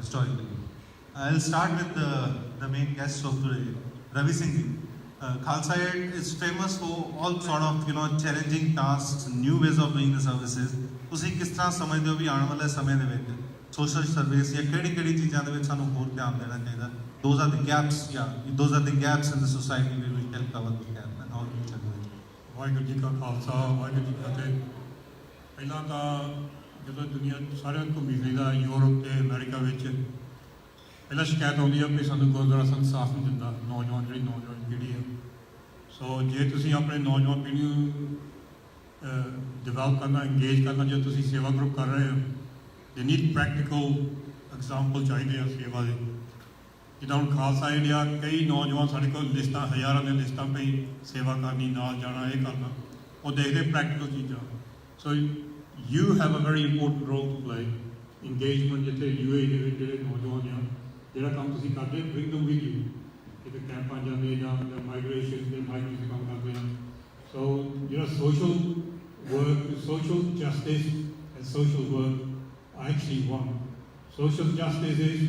historically. I'll start with the main guest of today, Ravi Singh ji. Khalsa Aid is famous for all sort of challenging tasks, new ways of doing the services. ਤੁਸੀਂ ਕਿਸ ਤਰ੍ਹਾਂ ਸਮਝਦੇ ਹੋ ਵੀ ਆਉਣ ਵਾਲੇ ਸਮੇਂ ਦੇ ਵਿੱਚ ਸੋਸ਼ਲ ਸਰਵਿਸ ਜਾਂ ਕਿਹੜੀ ਚੀਜ਼ਾਂ ਦੇ ਵਿੱਚ ਸਾਨੂੰ ਹੋਰ ਧਿਆਨ ਦੇਣਾ ਚਾਹੀਦਾ? Those are the gaps, those are the gaps in the society we will help cover the gap and how we can do it. Waheguru ji ਕਾ ਖਾਲਸਾ ਵਾਹਿਗੁਰੂ ਜੀ ਕੀ ਫਤਿਹ। ਪਹਿਲਾਂ ਤਾਂ ਜਦੋਂ ਦੁਨੀਆ ਸਾਰਿਆਂ ਨੂੰ ਘੁੰਮੀ ਫਿਰਦਾ ਯੂਰਪ ਤੇ ਅਮਰੀਕਾ ਵਿੱਚ ਪਹਿਲਾਂ ਸ਼ਿਕਾਇਤ ਆਉਂਦੀ ਆ ਕਿ ਸਾਨੂੰ ਗੁਰਦੁਆਰਾ ਸੰਘ ਸਾਥ ਨਹੀਂ ਦਿੰਦਾ, ਨੌਜਵਾਨ ਪੀੜ੍ਹੀ ਹੈ। ਸੋ ਜੇ ਤੁਸੀਂ ਆਪਣੇ ਨੌਜਵਾਨ ਪੀੜ੍ਹੀ ਨੂੰ ਡਿਵੈਲਪ ਕਰਨਾ, ਇੰਗੇਜ ਕਰਨਾ, ਜੇ ਤੁਸੀਂ ਸੇਵਾ ਗਰੁੱਪ ਕਰ ਰਹੇ ਹੋ, ਦੇ ਨੀਡ ਪ੍ਰੈਕਟੀਕਲ ਐਗਜ਼ਾਮਪਲ ਚਾਹੀਦੇ ਆ ਸੇਵਾ ਦੇ। ਜਿੱਦਾਂ ਹੁਣ ਖਾਲਸਾ ਏਡ ਆ, ਕਈ ਨੌਜਵਾਨ ਸਾਡੇ ਕੋਲ ਲਿਸਟਾਂ, ਹਜ਼ਾਰਾਂ ਦੀਆਂ ਲਿਸਟਾਂ ਪਈ, ਸੇਵਾ ਕਰਨੀ, ਨਾਲ ਜਾਣਾ, ਇਹ ਕਰਨਾ, ਉਹ ਦੇਖਦੇ ਪ੍ਰੈਕਟੀਕਲ ਚੀਜ਼ਾਂ। So you have a very important role to play. Engagement ਜਿੱਥੇ UAE ਦੇ ਵਿੱਚ ਜਿਹੜੇ ਨੌਜਵਾਨ ਆ, ਜਿਹੜਾ ਕੰਮ ਤੁਸੀਂ ਕਰਦੇ, ਬ੍ਰਿੰਗ ਦਮ ਵਿਦ ਯੂ। ਕਿਤੇ ਕੈਂਪਾਂ ਜਾਂਦੇ ਜਾਂ ਮਾਈਗ੍ਰੇਸ਼ਨ ਦੇ ਮਾਈਗ੍ਰੇਸ਼ਨ ਕੰਮ ਕਰਦੇ ਆ। ਸੋ ਜਿਹੜਾ social work, social justice and social work are actually one. Social justice is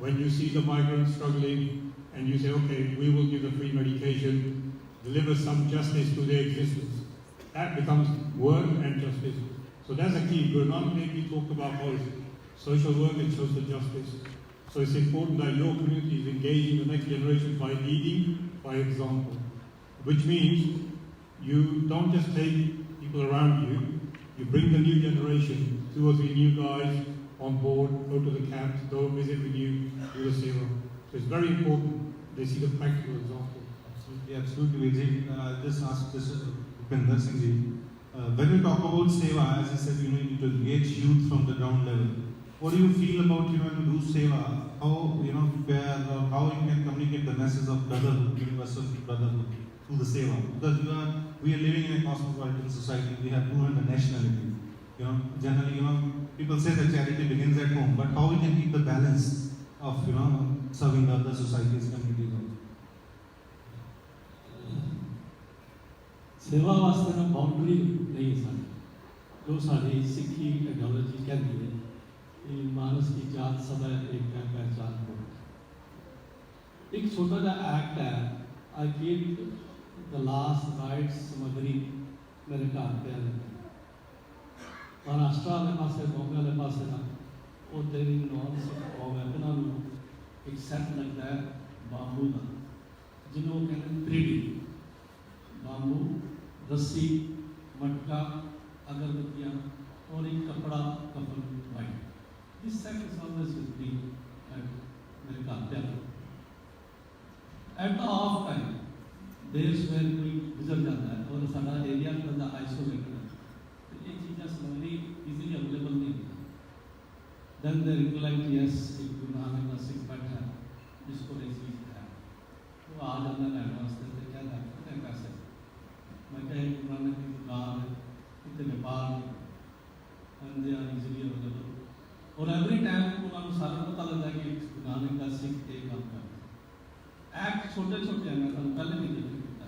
when you see the migrants struggling and you say, okay, we will give them free medication, deliver some justice to their existence. That becomes work and justice. So that's the key. We're not maybe talk about policy. Social work and social justice. So it's important that your community is engaging the next generation by leading by example, which means you don't just take people around you, you bring the new generation, 2 or 3 new guys on board, go to the camps, go visit with you, do the seva. So it's very important they see the practical example. Absolutely, Vijay. I'll just ask this Bhupinder Singh ji. When we talk about seva, as I said, you need to engage youth from the ground level. What do you feel about when you do seva? How how you can communicate the message of brotherhood, universal brotherhood through the seva? Because we are living in a cosmopolitan society. We have 200 nationalities. Generally, people say that charity begins at home, but how we can keep the balance of serving the other societies, communities also? सेवा वास्ते ना boundary नहीं है साड़ी, जो साड़ी सिखी ideology कहती है कि मानस की जात सब है, एक है पहचान हो। एक छोटा सा एक्ट है, I keep the last rites समग्री मेरे घर पे महाराष्ट्र वाले पासे, बॉम्बे वाले पासे ना वो तेरी नॉन सिख कौम है, उन्होंने एक सेट लगता है बाम्बू का, जिन्होंने कहते हैं 3D बाम्बू, रस्सी, मटका, अगरबत्तियाँ और एक कपड़ा, कफन, white. This set is always with me मेरे घर पे। एट द ऑफ टाइम देश में कोई गुजर जाता है और सारा एरिया बंदा आइसोलेटेड है, तो ये चीज़ें समझनी इजीली अवेलेबल नहीं है। देन दे रिकलेक्ट, यस, एक गुरु नानक का सिख बैठा है जिसको ये चीज़ है, वो आ जाता है वास्ते तो क्या करते हैं कैसे। मैं कहीं गुरु नानक की दुकान है इतने Nepal and they are easily available, और एवरी टाइम उन्होंने सारा पता लगता है कि गुरु नानक का सिख एक काम करता है। एक्ट छोटे छोटे हैं, मैं पहले नहीं देख सकता,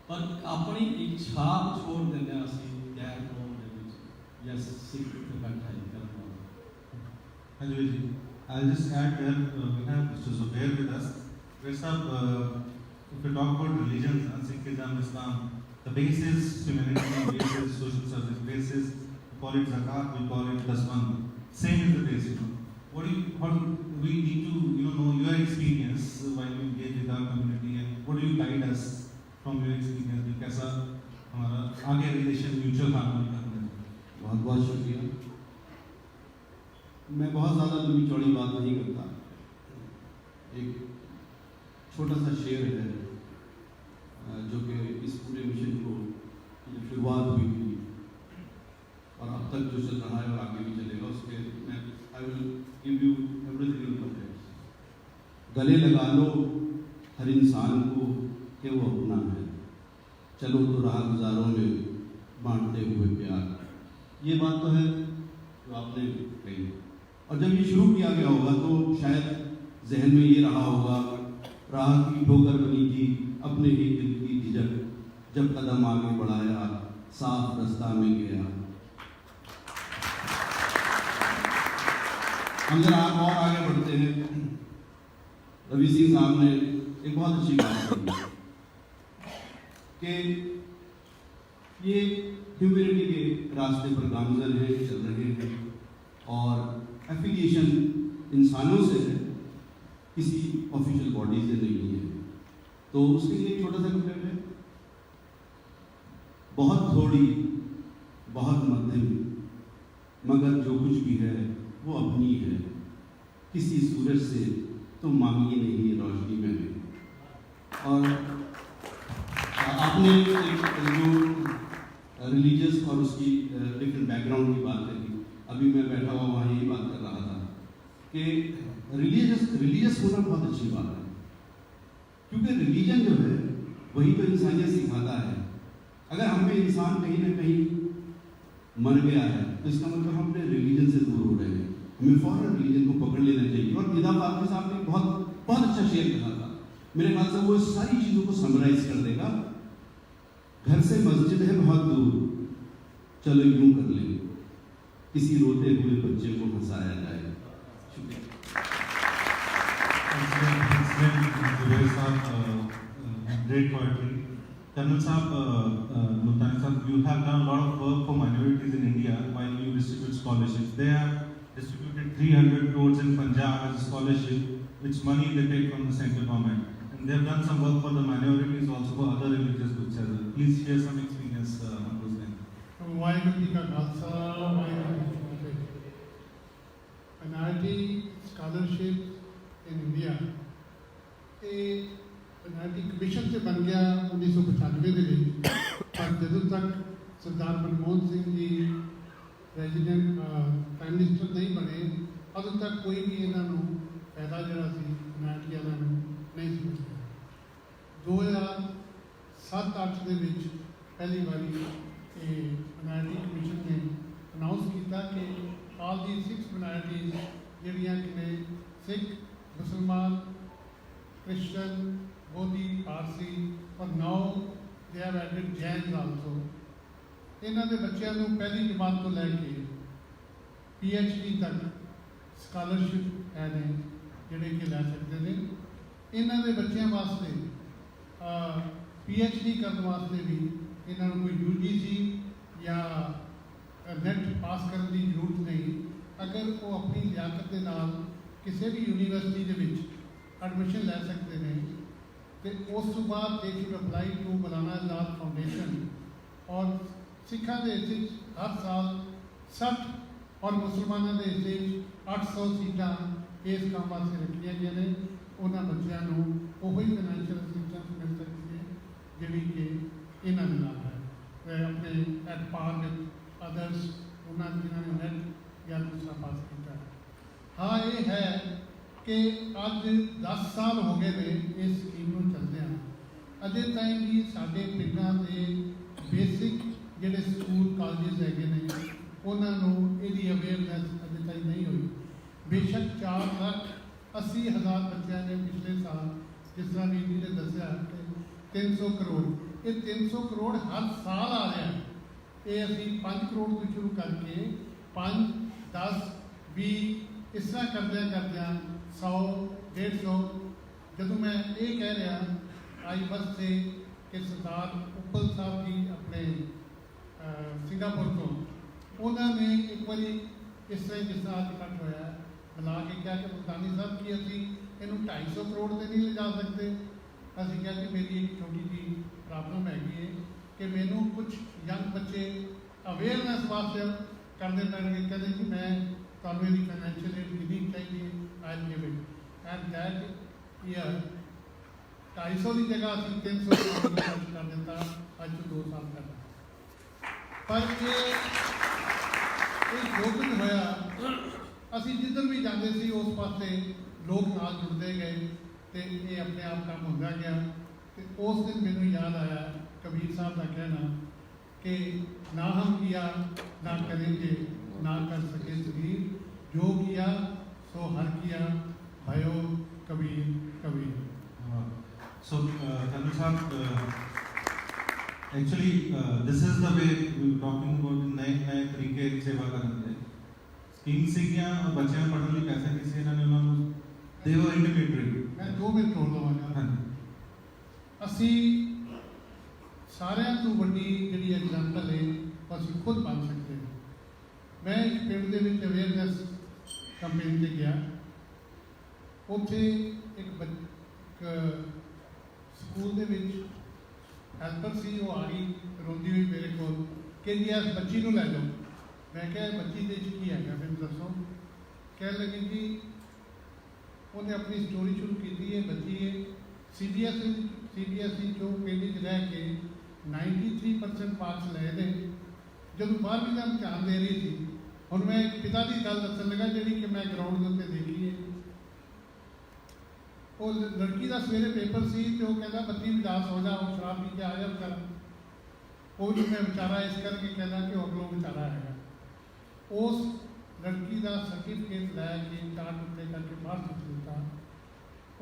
पर अपनी एक छाप छोड़ देने गैर कौम के बीच या सिख के बैठा ही करना। Hello ji, I'll just add there, we have Mr. Zubair with us. First up, if we talk about religions, Sikhism, Islam, the base is humanity, base is social service, base is, we call it zakat, we call it dasman. Same is the base. What we need to know your experience while we engage with our community, and what do you guide us from your experience कि कैसा हमारा आगे relation mutual harmony का होना चाहिए? बहुत बहुत शुक्रिया। मैं बहुत ज़्यादा लंबी चौड़ी बात नहीं करता, एक छोटा सा शेर है जो कि इस पूरे मिशन को जब शुरुआत हुई थी और अब तक जो चल रहा है और आगे भी चलेगा, उसके मैं I will give you everything in context. गले लगा लो हर इंसान को कि वो अपना है, चलो तो राह गुजारों में बांटते हुए प्यार। ये बात तो है जो आपने कही, और जब ये शुरू किया गया होगा तो शायद जहन में ये रहा होगा, राह की ठोकर बनी थी अपने ही दिल की झिझक, जब कदम आगे बढ़ाया साफ रास्ता में गया। हम जरा और आगे बढ़ते हैं। रवि सिंह साहब ने एक बहुत अच्छी बात कही कि ये ह्यूमैनिटी के रास्ते पर गामजन है, चल रहे हैं और एफिलिएशन इंसानों से है, किसी ऑफिशियल बॉडी से नहीं है। तो उसके लिए एक छोटा सा क्लिप है, बहुत थोड़ी बहुत मध्यम, मगर जो कुछ भी है वो अपनी है, किसी सूरज से तो मांगिए नहीं रोशनी मैंने। और आपने जो रिलीजियस और उसकी डिफरेंट बैकग्राउंड की बात करी, अभी मैं बैठा हुआ वहाँ यही बात कर रहा था कि रिलीजियस होना बहुत अच्छी बात है, क्योंकि रिलीजन जो है वही तो इंसानियत सिखाता है। अगर हमें इंसान कहीं ना कहीं मर गया है तो इसका मतलब हम अपने रिलीजन से दूर हो रहे हैं, हमें फौरन रिलीजन को पकड़ लेना चाहिए। और निदा फातमी साहब ने बहुत अच्छा शेयर कहा था, मेरे ख्याल से वो सारी चीज़ों को समराइज कर देगा। घर से मस्जिद है बहुत दूर, चलो यूं कर ले, किसी रोते हुए बच्चे को हंसाया जाए। शुक्रिया। Great poetry. Colonel Saab, Multani Saab, you have done a lot of work for minorities in India while you distribute scholarships. They have distributed 300 crores in Punjab as a scholarship, which money they take from the central government. And they have done some work for the minorities, also for other religious groups as well. Please share some experience on those lines. Waheguru ji का खालसा वाहिगुरू जी की फतेह। Minority scholarship in India ਇਹ मिnority commission से बन गया 1995 ਦੇ ਵਿੱਚ, ਪਰ ਜਦੋਂ ਤੱਕ ਸਰਦਾਰ Manmohan Singh ji president prime minister ਨਹੀਂ ਬਣੇ, ਉਦੋਂ ਤੱਕ ਕੋਈ ਵੀ ਇਹਨਾਂ ਨੂੰ ਫਾਇਦਾ ਜਿਹੜਾ ਸੀ ਮਿnority ਵਾਲਿਆਂ ਨੂੰ ਨਹੀਂ ਸੀ ਮਿਲਿਆ। 2007-8 ਦੇ ਵਿੱਚ ਪਹਿਲੀ ਵਾਰੀ ਇਹ ਮਿnority ਕਮਿਸ਼ਨ ਨੇ ਅਨਾਉਂਸ ਕੀਤਾ ਕਿ ਆਲ ਦੀ 6 minorities ਜਿਹੜੀਆਂ ਕਿ ਨੇ ਸਿੱਖ, ਮੁਸਲਮਾਨ, Christian, Bodhi, Parsi, और now they have added Jains also। ਇਹਨਾਂ ਦੇ ਬੱਚਿਆਂ ਨੂੰ ਪਹਿਲੀ ਜਮਾਤ ਤੋਂ ਲੈ ਕੇ PhD ਤੱਕ ਸਕਾਲਰਸ਼ਿਪ ਹੈ ਨੇ ਜਿਹੜੇ ਕਿ ਲੈ ਸਕਦੇ ਨੇ। ਇਹਨਾਂ ਦੇ ਬੱਚਿਆਂ ਵਾਸਤੇ PhD ਕਰਨ ਵਾਸਤੇ ਵੀ ਇਹਨਾਂ ਨੂੰ ਕੋਈ UGC ਜਾਂ ਨੈਟ ਪਾਸ ਕਰਨ ਦੀ ਜ਼ਰੂਰਤ ਨਹੀਂ। ਅਗਰ ਉਹ ਆਪਣੀ ਲਿਆਕਤ ਦੇ ਨਾਲ ਕਿਸੇ ਵੀ ਯੂਨੀਵਰਸਿਟੀ ਦੇ ਵਿੱਚ ਐਡਮਿਸ਼ਨ ਲੈ ਸਕਦੇ ਨੇ ਤੇ ਉਸ ਤੋਂ ਬਾਅਦ they should apply to Maulana Azad foundation. ਔਰ ਸਿੱਖਾਂ ਦੇ ਹਿੱਸੇ 'ਚ ਹਰ ਸਾਲ 60 ਔਰ ਮੁਸਲਮਾਨਾਂ ਦੇ ਹਿੱਸੇ 'ਚ 800 ਸੀਟਾਂ ਇਸ ਕੰਮ ਵਾਸਤੇ ਰੱਖੀਆਂ ਗਈਆਂ ਨੇ। ਉਹਨਾਂ ਬੱਚਿਆਂ ਨੂੰ ਉਹੀ ਫਾਈਨੈਂਸ਼ੀਅਲ ਅਸਿਸਟੈਂਸ ਮਿਲ ਸਕਦੀ ਹੈ ਜਿਹੜੀ ਕਿ ਇਹਨਾਂ ਦੇ ਨਾਲ ਹੈ, ਆਪਣੇ ਐਟ ਪਾਰ ਵਿਦ ਅਦਰਸ ਉਹਨਾਂ ਜਿਨ੍ਹਾਂ ਨੇ ਨੈਟ ਜਾਂ ਦੂਸਰਾ ਪਾਸ ਕੀਤਾ। ਹਾਂ ਇਹ ਹੈ ਕਿ ਅੱਜ 10 ਸਾਲ ਹੋ ਗਏ ਨੇ ਇਸ ਸਕੀਮ ਨੂੰ ਚੱਲਦਿਆਂ, ਅਜੇ ਤਾਈਂ ਵੀ ਸਾਡੇ ਪਿੰਡਾਂ ਦੇ ਬੇਸਿਕ ਜਿਹੜੇ ਸਕੂਲ ਕਾਲਜਿਸ ਹੈਗੇ ਨੇ ਉਹਨਾਂ ਨੂੰ ਇਹਦੀ ਅਵੇਅਰਨੈਸ ਅਜੇ ਤਾਈਂ ਨਹੀਂ ਹੋਈ। ਬੇਸ਼ੱਕ 4,80,000 ਬੱਚਿਆਂ ਨੇ ਪਿਛਲੇ ਸਾਲ, ਜਿਸ ਤਰ੍ਹਾਂ ਵੀ ਜੀ ਨੇ ਦੱਸਿਆ ਕਿ 300 ਕਰੋੜ, ਇਹ 300 ਕਰੋੜ ਹਰ ਸਾਲ ਆ ਰਿਹਾ। ਇਹ ਅਸੀਂ 5 ਕਰੋੜ ਤੋਂ ਸ਼ੁਰੂ ਕਰਕੇ 5, 10, 20 ਇਸ ਤਰ੍ਹਾਂ ਕਰਦਿਆਂ 100, 150। ਜਦੋਂ ਮੈਂ ਇਹ ਕਹਿ ਰਿਹਾ ਆਈ ਬਸ ਸੇ ਕਿ ਸਰਦਾਰ ਉੱਪਲ ਸਾਹਿਬ ਜੀ ਆਪਣੇ ਸਿੰਗਾਪੁਰ ਤੋਂ, ਉਹਨਾਂ ਨੇ ਇੱਕ ਵਾਰੀ ਇਸ ਤਰ੍ਹਾਂ ਜਿਸ ਤਰ੍ਹਾਂ ਅੱਜ ਇਕੱਠ ਹੋਇਆ ਬੁਲਾ ਕੇ ਕਿਹਾ ਕਿ ਮੁਲਤਾਨੀ ਸਾਹਿਬ ਕੀ ਅਸੀਂ ਇਹਨੂੰ 250 ਕਰੋੜ ਤੇ ਨਹੀਂ ਲਿਜਾ ਸਕਦੇ। ਅਸੀਂ ਕਿਹਾ ਕਿ ਮੇਰੀ ਇੱਕ ਛੋਟੀ ਜਿਹੀ ਪ੍ਰੋਬਲਮ ਹੈਗੀ ਹੈ ਕਿ ਮੈਨੂੰ ਕੁਝ ਯੰਗ ਬੱਚੇ ਅਵੇਅਰਨੈਸ ਵਾਸਤੇ ਕਰਨੇ ਪੈਣਗੇ। ਕਹਿੰਦੇ ਕਿ ਮੈਂ ਤੁਹਾਨੂੰ ਇਹਦੀ ਫਾਈਨੈਂਸ਼ੀਅਲ ਏਡ ਕਿੰਨੀ ਚਾਹੀਦੀ ਹੈ, I give it and that year 250 ਦੀ ਜਗ੍ਹਾ ਅਸੀਂ 300 ਕਰੋੜ ਖਰਚ ਕਰ ਦਿੱਤਾ ਅੱਜ ਤੋਂ 2 ਸਾਲ ਪਹਿਲਾਂ। ਪਰ ਇਹ ਜੋ ਕੁਝ ਹੋਇਆ, ਅਸੀਂ ਜਿੱਧਰ ਵੀ ਜਾਂਦੇ ਸੀ ਉਸ ਪਾਸੇ ਲੋਕ ਨਾਲ ਜੁੜਦੇ ਗਏ ਤੇ ਇਹ ਆਪਣੇ ਆਪ ਕੰਮ ਹੁੰਦਾ ਗਿਆ। ਤੇ ਉਸ ਦਿਨ ਮੈਨੂੰ ਯਾਦ ਆਇਆ ਕਬੀਰ ਸਾਹਿਬ ਦਾ ਕਹਿਣਾ कि ना हम किया ना करेंगे ना कर सके सगीर, जो किया सो हर किया भयो Kabir Kabir. So, Colonel Saab, actually this is the way we were talking about नए नए तरीके सेवा करने। ਕਿੰਗ ਸੀਗੀਆਂ ਬੱਚਿਆਂ ਨੂੰ ਪੜ੍ਹਨ ਲਈ ਪੈਸੇ ਨਹੀਂ ਸੀ, ਇਹਨਾਂ ਨੇ ਉਹਨਾਂ ਨੂੰ ਦੇ ਵਰ ਇੰਟੀਗ੍ਰੇਟਡ। ਮੈਂ 2 ਮਿੰਟ ਹੋਰ ਲਵਾਂਗਾ। ਹਾਂਜੀ ਅਸੀਂ ਸਾਰਿਆਂ ਤੋਂ ਵੱਡੀ ਜਿਹੜੀ ਐਗਜ਼ਾਮਪਲ ਹੈ ਉਹ ਅਸੀਂ ਖੁਦ ਬਣ ਸਕਦੇ ਹਾਂ। ਮੈਂ ਇੱਕ ਪਿੰਡ ਦੇ ਵਿੱਚ ਅਵੇਅਰਨੈਸ ਕੰਪੇਨ 'ਤੇ ਗਿਆ। ਉੱਥੇ ਇੱਕ ਸਕੂਲ ਦੇ ਵਿੱਚ ਹੈਲਪਰ ਸੀ, ਉਹ ਆ ਗਈ ਰੋਂਦੀ ਹੋਈ ਮੇਰੇ ਕੋਲ, ਕਹਿੰਦੀ ਇਸ ਬੱਚੀ ਨੂੰ ਲੈ ਜਾਓ। ਮੈਂ ਕਿਹਾ ਬੱਚੀ ਦੇ 'ਚ ਕੀ ਹੈਗਾ ਮੈਨੂੰ ਦੱਸੋ। ਕਹਿਣ ਲੱਗੀ ਕਿ ਉਹਨੇ ਆਪਣੀ ਸਟੋਰੀ ਸ਼ੁਰੂ ਕੀਤੀ ਹੈ। ਬੱਚੀ ਹੈ CBSE ਚੋਂ ਪਿੰਡ 'ਚ ਰਹਿ ਕੇ 93% ਮਾਰਕਸ ਲਏ ਨੇ। ਜਦੋਂ 12ਵੀਂ ਦਾ ਇਮਤਿਹਾਨ ਦੇ ਰਹੀ ਸੀ, ਹੁਣ ਮੈਂ ਇੱਕ ਪਿਤਾ ਦੀ ਗੱਲ ਦੱਸਣ ਲੱਗਾ ਜਿਹੜੀ ਕਿ ਮੈਂ ਗਰਾਊਂਡ ਦੇ ਉੱਤੇ ਦੇਖੀ ਹੈ। ਉਹ ਲੜਕੀ ਦਾ ਸਵੇਰੇ ਪੇਪਰ ਸੀ ਤੇ ਉਹ ਕਹਿੰਦਾ ਬੱਤੀ ਉਦਾਸ ਹੋ ਜਾ, ਉਹ ਸ਼ਰਾਬ ਪੀ ਕੇ ਆ ਜਾ ਵਿਚਾਰਾ। ਉਹ ਜੋ ਮੈਂ ਵਿਚਾਰਾ ਇਸ ਕਰਕੇ ਕਹਿੰਦਾ ਕਿ ਉਹ ਅਗਲੋਂ ਵਿਚਾਰਾ ਹੈਗਾ। ਉਸ ਲੜਕੀ ਦਾ ਸਰਟੀਫਿਕੇਟ ਲੈ ਕੇ ਚਾਰ ਟੁਕੜੇ ਕਰਕੇ ਬਾਹਰ ਸੁੱਟ ਦਿੱਤਾ।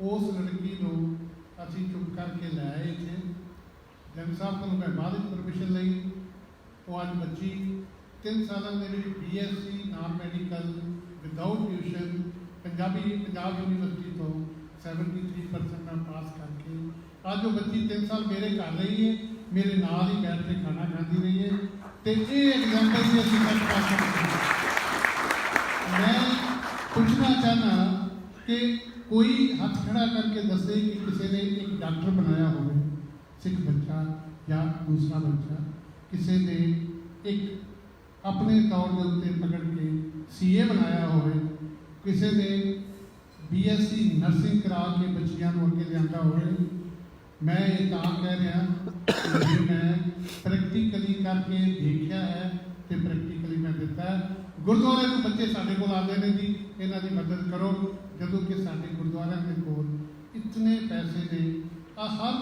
ਉਸ ਲੜਕੀ ਨੂੰ ਅਸੀਂ ਚੁੱਪ ਕਰਕੇ ਲੈ ਆਏ ਇੱਥੇ। ਜਨ ਸਾਹਿਬ ਕੋਲੋਂ ਮੈਂ ਬਾਅਦ ਵਿੱਚ ਪਰਮਿਸ਼ਨ ਲਈ। ਉਹ ਅੱਜ ਬੱਚੀ 3 ਸਾਲਾਂ ਦੇ ਵਿੱਚ BSc non medical without tuition Punjab university ਤੋਂ 73% ਨਾਲ ਪਾਸ ਕਰਕੇ ਅੱਜ ਉਹ ਬੱਚੀ 3 ਸਾਲ ਮੇਰੇ ਘਰ ਰਹੀ ਹੈ, ਮੇਰੇ ਨਾਲ ਹੀ ਬੈਠ ਕੇ ਖਾਣਾ ਖਾਂਦੀ ਰਹੀ ਹੈ। ਤੇ ਇਹ ਐਗਜ਼ਾਮਪਲ ਵੀ ਅਸੀਂ ਕਰ ਸਕਦੇ ਹਾਂ। ਮੈਂ ਪੁੱਛਣਾ ਚਾਹੁੰਦਾ ਕਿ ਕੋਈ ਹੱਥ ਖੜਾ ਕਰਕੇ ਦੱਸੇ ਕਿ ਕਿਸੇ ਨੇ ਇੱਕ ਡਾਕਟਰ ਬਣਾਇਆ ਹੋਵੇ, ਸਿੱਖ ਬੱਚਾ ਜਾਂ ਦੂਸਰਾ ਬੱਚਾ, ਕਿਸੇ ਨੇ ਇੱਕ ਆਪਣੇ ਤੌਰ ਦੇ ਉੱਤੇ ਪਕੜ ਕੇ CA ਬਣਾਇਆ ਹੋਵੇ, ਕਿਸੇ ਨੇ BSc ਨਰਸਿੰਗ ਕਰਾ ਕੇ ਬੱਚਿਆਂ ਨੂੰ ਅੱਗੇ ਲਿਆਂਦਾ ਹੋਵੇ। ਮੈਂ ਇਹ ਤਾਂ ਕਹਿ ਰਿਹਾ ਕਿ ਮੈਂ ਪ੍ਰੈਕਟੀਕਲੀ ਕਰਕੇ ਦੇਖਿਆ ਹੈ ਤੇ ਪ੍ਰੈਕਟੀਕਲੀ ਮੈਂ ਦਿੱਤਾ ਹੈ। ਗੁਰਦੁਆਰੇ ਨੂੰ ਬੱਚੇ ਸਾਡੇ ਕੋਲ ਆਉਂਦੇ ਨੇ ਜੀ, ਇਹਨਾਂ ਦੀ ਮਦਦ ਕਰੋ, ਜਦੋਂ ਕਿ ਸਾਡੇ ਗੁਰਦੁਆਰਿਆਂ ਦੇ ਕੋਲ ਇਤਨੇ ਪੈਸੇ ਨੇ। ਹਰ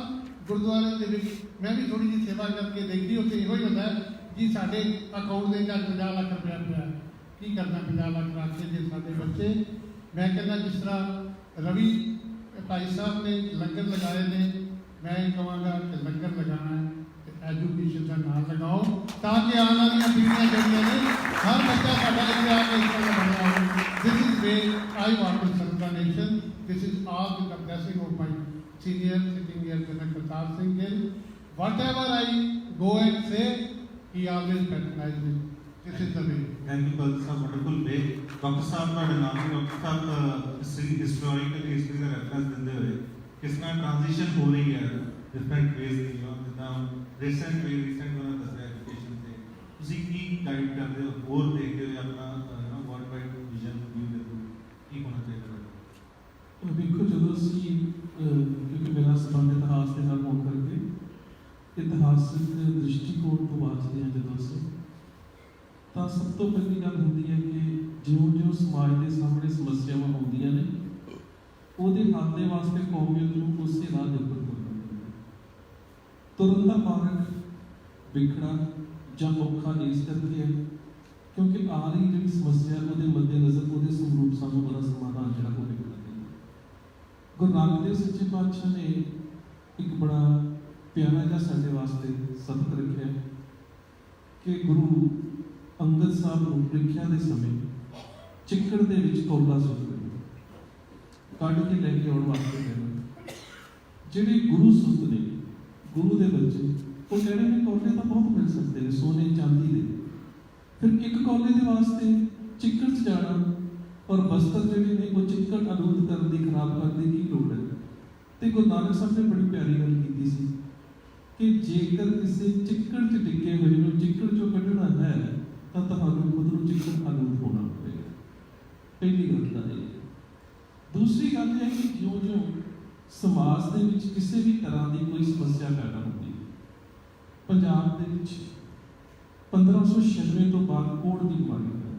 ਗੁਰਦੁਆਰੇ ਦੇ ਵਿੱਚ ਮੈਂ ਵੀ ਥੋੜੀ ਜਿਹੀ ਸੇਵਾ ਕਰਕੇ ਦੇਖੀ, ਉੱਥੇ ਇਹੋ ਹੀ ਹੁੰਦਾ ਜੀ ਸਾਡੇ ਅਕਾਊਂਟ ਦੇ ਵਿੱਚ 50 ਲੱਖ ਰੁਪਇਆ ਪਿਆ, ਕੀ ਕਰਨਾ 50 ਲੱਖ ਰੱਖ ਕੇ ਜੇ ਸਾਡੇ ਬੱਚੇ। ਮੈਂ ਕਹਿੰਦਾ ਜਿਸ ਤਰ੍ਹਾਂ ਰਵੀ ਭਾਈ ਸਾਹਿਬ ਨੇ ਲੰਗਰ ਲਗਾਏ ਨੇ, ਮੈਂ ਇਹ ਕਹਾਂਗਾ ਕਿ ਲੰਗਰ ਲਗਾਉਣਾ ਹੈ ਤੇ ਐਜੂਕੇਸ਼ਨ ਦਾ ਨਾਮ ਲਗਾਓ ਤਾਂ ਕਿ ਆਉਣ ਵਾਲੀਆਂ ਪੀੜ੍ਹੀਆਂ ਜਿਹੜੀਆਂ ਨੇ ਹਰ ਬੱਚਾ ਸਾਡਾ ਇੱਥੇ ਆ ਕੇ ਇਸ ਤਰ੍ਹਾਂ ਬਣਿਆ ਹੋਵੇ। This is way I want to serve the nation. This is all with the blessing of my senior sitting here, Janak Kartar Singh Gill. Whatever I go and say, he always patronizes me. This is the way. Thank you, Baldi Sahab. Wonderful way. Dr. Sahab ਤੁਹਾਡੇ ਨਾਮ ਤੇ doctor ਸਾਹਿਬ historically history ਦਾ reference ਦਿੰਦੇ ਹੋਏ ਕਿਸ ਤਰ੍ਹਾਂ transition ਹੋ ਰਹੀ ਹੈ ਡਿਫਰੈਂਟ ਵੇਜ਼ ਦੀ, ਜਿੱਦਾਂ ਰੀਸੈਂਟ ਉਹਨਾਂ ਦੱਸਿਆ ਐਜੂਕੇਸ਼ਨ ਤੇ, ਤੁਸੀਂ ਕੀ ਗਾਈਡ ਕਰਦੇ ਹੋ, ਹੋਰ ਦੇਖਦੇ ਹੋਏ ਆਪਣਾ ਵਰਲਡ ਵਾਈਡ ਵਿਜ਼ਨ ਵਿਊ ਦੇ ਥਰੂ ਕੀ ਹੋਣਾ ਚਾਹੀਦਾ? ਦੇਖੋ, ਜਦੋਂ ਅਸੀਂ ਕਿਉਂਕਿ ਮੇਰਾ ਸੰਬੰਧ ਇਤਿਹਾਸ ਦੇ ਨਾਲ ਹੋਣ ਕਰਕੇ ਇਤਿਹਾਸਕ ਦ੍ਰਿਸ਼ਟੀਕੋਣ ਤੋਂ ਬਾਅਦ ਜਦੋਂ ਅਸੀਂ ਤਾਂ ਸਭ ਤੋਂ ਪਹਿਲੀ ਗੱਲ ਹੁੰਦੀ ਹੈ ਕਿ ਜਿਉਂ-ਜਿਉਂ ਸਮਾਜ ਦੇ ਸਾਹਮਣੇ ਸਮੱਸਿਆਵਾਂ ਆਉਂਦੀਆਂ ਨੇ ਉਹਦੇ ਹੱਲ ਦੇ ਵਾਸਤੇ ਕੌਮੀਅਤ ਨੂੰ ਉਸੇ ਰਾਹ ਦੇ ਉੱਪਰ ਤੁਰਨਾ ਪੈਂਦਾ। ਤੁਰਨ ਦਾ ਮਾਰਗ ਵਿਖੜਾ ਜਾਂ ਔਖਾ ਇਸ ਕਰਕੇ ਹੈ ਕਿਉਂਕਿ ਆ ਰਹੀ ਜਿਹੜੀ ਸਮੱਸਿਆ ਉਹਦੇ ਮੱਦੇ-ਨਜ਼ਰ ਉਹਦੇ ਸਮਰੂਪ ਸਾਨੂੰ ਉਹਦਾ ਸਮਾਧਾਨ ਜਿਹੜਾ ਉਹ ਨਿਕਲਣਾ ਚਾਹੀਦਾ। ਗੁਰੂ ਨਾਨਕ ਦੇਵ ਸੱਚੇ ਪਾਤਸ਼ਾਹ ਨੇ ਇੱਕ ਬੜਾ ਪਿਆਰਾ ਜਿਹਾ ਸਾਡੇ ਵਾਸਤੇ ਸਬਕ ਰੱਖਿਆ ਕਿ ਗੁਰੂ ਅੰਗਦ ਸਾਹਿਬ ਨੂੰ ਪ੍ਰੀਖਿਆ ਦੇ ਸਮੇਂ ਚਿੱਕੜ ਦੇ ਵਿੱਚ ਕੌਲਾ ਸੁੱਟ ਕੱਢ ਕੇ ਲੈ ਕੇ ਆਉਣ ਵਾਸਤੇ ਕਹਿੰਦੇ ਜਿਹੜੇ ਗੁਰੂ ਸੁੱਤ ਨੇ, ਗੁਰੂ ਦੇ ਬੱਚੇ, ਉਹ ਕਹਿੰਦੇ ਨੇ ਕੌਲੇ ਤਾਂ ਬਹੁਤ ਮਿਲ ਸਕਦੇ ਨੇ, ਸੋਨੇ ਚਾਂਦੀ ਦੇ, ਫਿਰ ਇੱਕ ਕੌਲੇ ਦੇ ਵਾਸਤੇ ਚਿੱਕੜ 'ਚ ਜਾਣਾ ਔਰ ਬਸਤਰ ਜਿਹੜੇ ਨੇ ਉਹ ਚਿੱਕੜ ਆਲੂਦ ਕਰਨ ਦੀ, ਖਰਾਬ ਕਰਨ ਦੀ ਕੀ ਲੋੜ ਹੈ। ਤੇ ਗੁਰੂ ਨਾਨਕ ਸਾਹਿਬ ਨੇ ਬੜੀ ਪਿਆਰੀ ਗੱਲ ਕੀਤੀ ਸੀ ਕਿ ਜੇਕਰ ਕਿਸੇ ਚਿੱਕੜ 'ਚ ਡਿੱਗੇ ਹੋਏ ਨੂੰ ਚਿੱਕੜ 'ਚੋਂ ਕੱਢਣਾ ਹੈ ਤਾਂ ਤੁਹਾਨੂੰ ਖੁਦ ਨੂੰ ਚਿੱਕੜ ਆਲੂਦ ਹੋਣਾ ਪਵੇਗਾ। ਪਹਿਲੀ ਗੱਲ ਤਾਂ ਇਹ। ਦੂਸਰੀ ਗੱਲ ਇਹ ਹੈ ਕਿ ਜਿਉਂ-ਜਿਉਂ ਸਮਾਜ ਦੇ ਵਿੱਚ ਕਿਸੇ ਵੀ ਤਰ੍ਹਾਂ ਦੀ ਕੋਈ ਸਮੱਸਿਆ ਪੈਦਾ ਹੁੰਦੀ ਹੈ, ਪੰਜਾਬ ਦੇ ਵਿੱਚ 1596 ਤੋਂ ਬਾਅਦ ਕੋਹੜ ਦੀ ਬਿਮਾਰੀ ਹੈ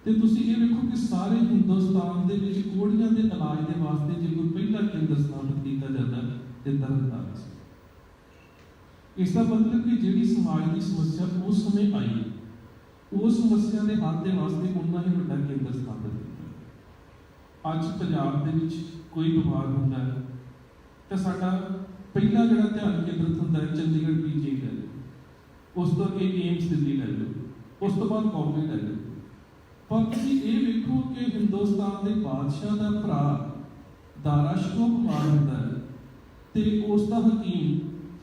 ਤੇ ਤੁਸੀਂ ਇਹ ਵੇਖੋ ਕਿ ਸਾਰੇ ਹਿੰਦੁਸਤਾਨ ਦੇ ਵਿੱਚ ਕੋਹੜੀਆਂ ਦੇ ਇਲਾਜ ਦੇ ਵਾਸਤੇ ਜੇ ਕੋਈ ਪਹਿਲਾ ਕੇਂਦਰ ਸਥਾਪਿਤ ਕੀਤਾ ਜਾਂਦਾ ਤੇ ਤਰਨਤਾਰਨ ਸੀ। ਇਸ ਦਾ ਮਤਲਬ ਕਿ ਜਿਹੜੀ ਸਮਾਜ ਦੀ ਸਮੱਸਿਆ ਉਸ ਸਮੇਂ ਆਈ, ਉਸ ਸਮੱਸਿਆ ਦੇ ਹੱਲ ਦੇ ਵਾਸਤੇ ਉਹਨਾਂ ਹੀ ਵੱਡਾ ਕੇਂਦਰ ਸਥਾਪਿਤ ਕੀਤਾ। ਅੱਜ ਪੰਜਾਬ ਦੇ ਵਿੱਚ ਕੋਈ ਬਿਮਾਰ ਹੁੰਦਾ ਹੈ ਤਾਂ ਸਾਡਾ ਪਹਿਲਾ ਜਿਹੜਾ ਧਿਆਨ ਕੇਂਦਰਿਤ ਹੁੰਦਾ ਹੈ ਚੰਡੀਗੜ੍ਹ PGI ਲੈ ਲਓ, ਉਸ ਤੋਂ ਅੱਗੇ ਏਮਸ ਦਿੱਲੀ ਲੈ ਲਓ, ਉਸ ਤੋਂ ਬਾਅਦ ਬੰਬੇ ਲੈ ਲਓ। ਪਰ ਤੁਸੀਂ ਇਹ ਵੇਖੋ ਕਿ ਹਿੰਦੁਸਤਾਨ ਦੇ ਬਾਦਸ਼ਾਹ ਦਾ ਭਰਾ ਦਾਰਾ ਸ਼ਿਕੋ ਬਿਮਾਰ ਹੁੰਦਾ ਹੈ ਤੇ ਉਸ ਦਾ ਹਕੀਮ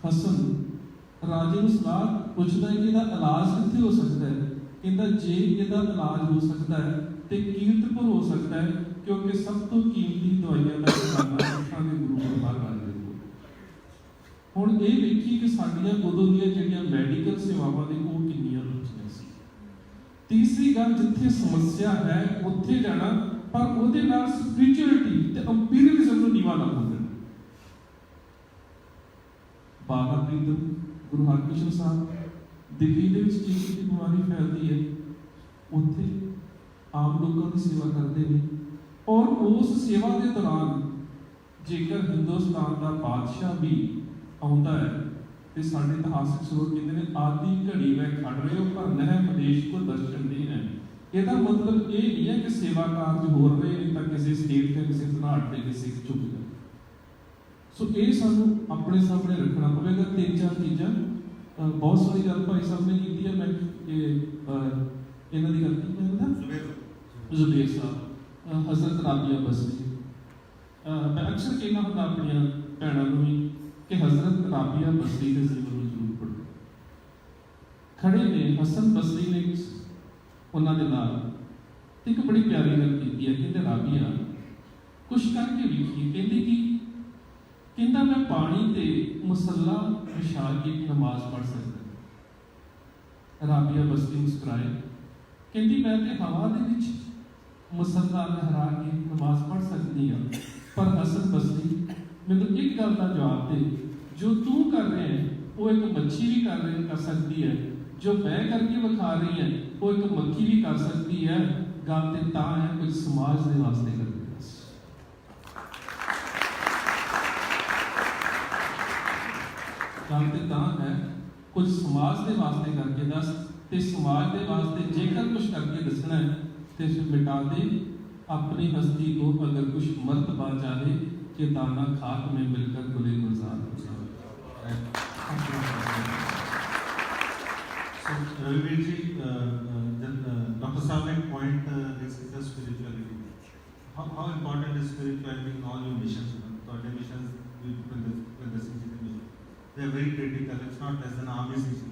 ਹਸਨ ਰਾਜੇ ਨੂੰ ਸਲਾਹ ਪੁੱਛਦਾ ਹੈ ਕਿ ਇਹਦਾ ਇਲਾਜ ਕਿੱਥੇ ਹੋ ਸਕਦਾ ਹੈ। ਕਹਿੰਦਾ ਜੇ ਇਹਦਾ ਇਲਾਜ ਹੋ ਸਕਦਾ ਹੈ ਤੇ ਕੀਰਤਪੁਰ ਹੋ ਸਕਦਾ ਹੈ, ਕਿਉਂਕਿ ਸਭ ਤੋਂ ਕੀਮਤੀ ਦਵਾਈਆਂ ਦਾ ਖਜ਼ਾਨਾ ਸਿੱਖਾਂ ਦੇ ਗੁਰੂ ਗੋਬਿੰਦ ਰਾਜ ਦੇ ਕੋਲ। ਹੁਣ ਇਹ ਵੇਖੀ ਕਿ ਸਾਡੀਆਂ ਉਦੋਂ ਦੀਆਂ ਜਿਹੜੀਆਂ ਮੈਡੀਕਲ ਸੇਵਾਵਾਂ ਨੇ ਉਹ ਕਿੰਨੀਆਂ ਰੁਚੀਆਂ ਸੀ। ਤੀਸਰੀ ਗੱਲ, ਜਿੱਥੇ ਸਮੱਸਿਆ ਹੈ ਉੱਥੇ ਜਾਣਾ, ਪਰ ਉਹਦੇ ਨਾਲ ਸਪਿਰਿਚੁਅਲਿਟੀ ਤੇ ਅੰਪੀਰੀਅਲਿਜ਼ਮ ਨੂੰ ਨੀਵਾ ਨਾ ਪਾਉਣਾ। ਬਾਬਾ ਪ੍ਰੀਤਮ ਗੁਰੂ ਹਰਕ੍ਰਿਸ਼ਨ ਸਾਹਿਬ ਦਿੱਲੀ ਦੇ ਵਿੱਚ ਟੀਬੀ ਦੀ ਬਿਮਾਰੀ ਫੈਲਦੀ ਹੈ, ਉੱਥੇ ਆਮ ਲੋਕਾਂ ਦੀ ਸੇਵਾ ਕਰਦੇ ਨੇ, ਔਰ ਉਸ ਸੇਵਾ ਦੇ ਦੌਰਾਨ ਜੇਕਰ ਹਿੰਦੁਸਤਾਨ ਦਾ ਬਾਦਸ਼ਾਹ ਵੀ ਆਉਂਦਾ ਹੈ ਤੇ ਸਾਡੇ ਇਤਿਹਾਸਕ ਸਰੋਤ ਕਹਿੰਦੇ ਨੇ ਆਦੀ ਘੜੀ ਵਿੱਚ ਖੜ ਰਹੇ ਹੋ ਪਰ ਨਹਿ ਮਦੇਸ਼ ਕੋ ਦਰਸ਼ਨ ਦੇ ਹੈ। ਇਹਦਾ ਮਤਲਬ ਇਹ ਨਹੀਂ ਹੈ ਕਿ ਸੇਵਾ ਕਾਰਜ ਹੋ ਰਹੇ ਨੇ ਤਾਂ ਕਿਸੇ ਸਟੇਟ ਤੇ ਕਿਸੇ ਧਨਾਟ ਤੇ ਕਿਸੇ ਚੁੱਪ ਜਾਓ। ਸੋ ਇਹ ਸਾਨੂੰ ਆਪਣੇ ਸਾਹਮਣੇ ਰੱਖਣਾ ਪਵੇਗਾ। ਤਿੰਨ ਚਾਰ ਚੀਜ਼ਾਂ ਬਹੁਤ ਸਾਰੀ ਗੱਲ ਭਾਈ ਸਾਹਿਬ ਨੇ ਕੀਤੀ ਹੈ। ਮੈਂ ਇਹਨਾਂ ਦੀ ਗੱਲ ਕੀਤੀ ਹੈ ਜ਼ੁਬੈਰ ਸਾਹਿਬ, ਹਜ਼ਰਤ ਰਾਬੀਆ ਬਸਰੀ। ਮੈਂ ਅਕਸਰ ਕਹਿੰਦਾ ਹੁੰਦਾ ਆਪਣੀਆਂ ਭੈਣਾਂ ਨੂੰ ਵੀ ਕਿ ਹਜ਼ਰਤ ਰਾਬੀਆ ਬਸਰੀ ਦੇ ਜੀਵਨ ਨੂੰ ਜ਼ਰੂਰ ਪੜ੍ਹੋ। ਖੜੇ ਨੇ ਹਸਨ ਬਸਰੀ ਨੇ ਉਹਨਾਂ ਦੇ ਨਾਲ ਇੱਕ ਬੜੀ ਪਿਆਰੀ ਗੱਲ ਕੀਤੀ ਹੈ। ਕਹਿੰਦੇ ਰਾਬੀਆ ਕੁਛ ਕਰਕੇ ਵੇਖੀ। ਕਹਿੰਦਾ ਮੈਂ ਪਾਣੀ ਤੇ ਮੁਸੱਲਾ ਵਿਛਾ ਕੇ ਨਮਾਜ਼ ਪੜ੍ਹ ਸਕਦਾ। ਰਾਬੀਆ ਬਸਰੀ ਮੁਸਕਰਾਏ, ਕਹਿੰਦੀ ਮੈਂ ਤੇ ਹਵਾ ਦੇ ਵਿੱਚ ਮੁਸੱਲਾ ਲਹਿਰਾ ਕੇ ਨਮਾਜ਼ ਪੜ੍ਹ ਸਕਦੀ ਹਾਂ, ਪਰ ਹਸਨ ਬਸਰੀ ਮੈਨੂੰ ਇੱਕ ਗੱਲ ਦਾ ਜਵਾਬ ਦੇ, ਜੋ ਤੂੰ ਕਰ ਰਿਹਾ ਹੈ ਉਹ ਇੱਕ ਮੱਛੀ ਵੀ ਕਰ ਸਕਦੀ ਹੈ, ਜੋ ਮੈਂ ਕਰਕੇ ਵਿਖਾ ਰਹੀ ਹੈ ਉਹ ਇੱਕ ਮੱਖੀ ਵੀ ਕਰ ਸਕਦੀ ਹੈ। ਗੱਲ ਤੇ ਤਾਂ ਹੈ ਕੁਝ ਸਮਾਜ ਦੇ ਵਾਸਤੇ ਕਰਦੇ। ਗੱਲ ਤੇ ਤਾਂ ਹੈ ਕੁਝ ਸਮਾਜ ਦੇ ਵਾਸਤੇ ਕਰਕੇ ਦੱਸ, ਤੇ ਸਮਾਜ ਦੇ ਵਾਸਤੇ ਜੇਕਰ ਕੁਝ ਕਰਕੇ ਦੱਸਣਾ ਹੈ ਤੇ ਫਿਰ ਮਿਟਾ ਦੇ अपनी हस्ती को, अगर कुछ मर्तबा चाहे कि दाना खाक में मिलकर गुले गुलजार हो जाए। रविवीर जी, डॉक्टर साहब ने पॉइंट डिस्कस किया spirituality. How important is spirituality in all your missions? तो our missions with the mission, they are very critical. It's not less than army mission.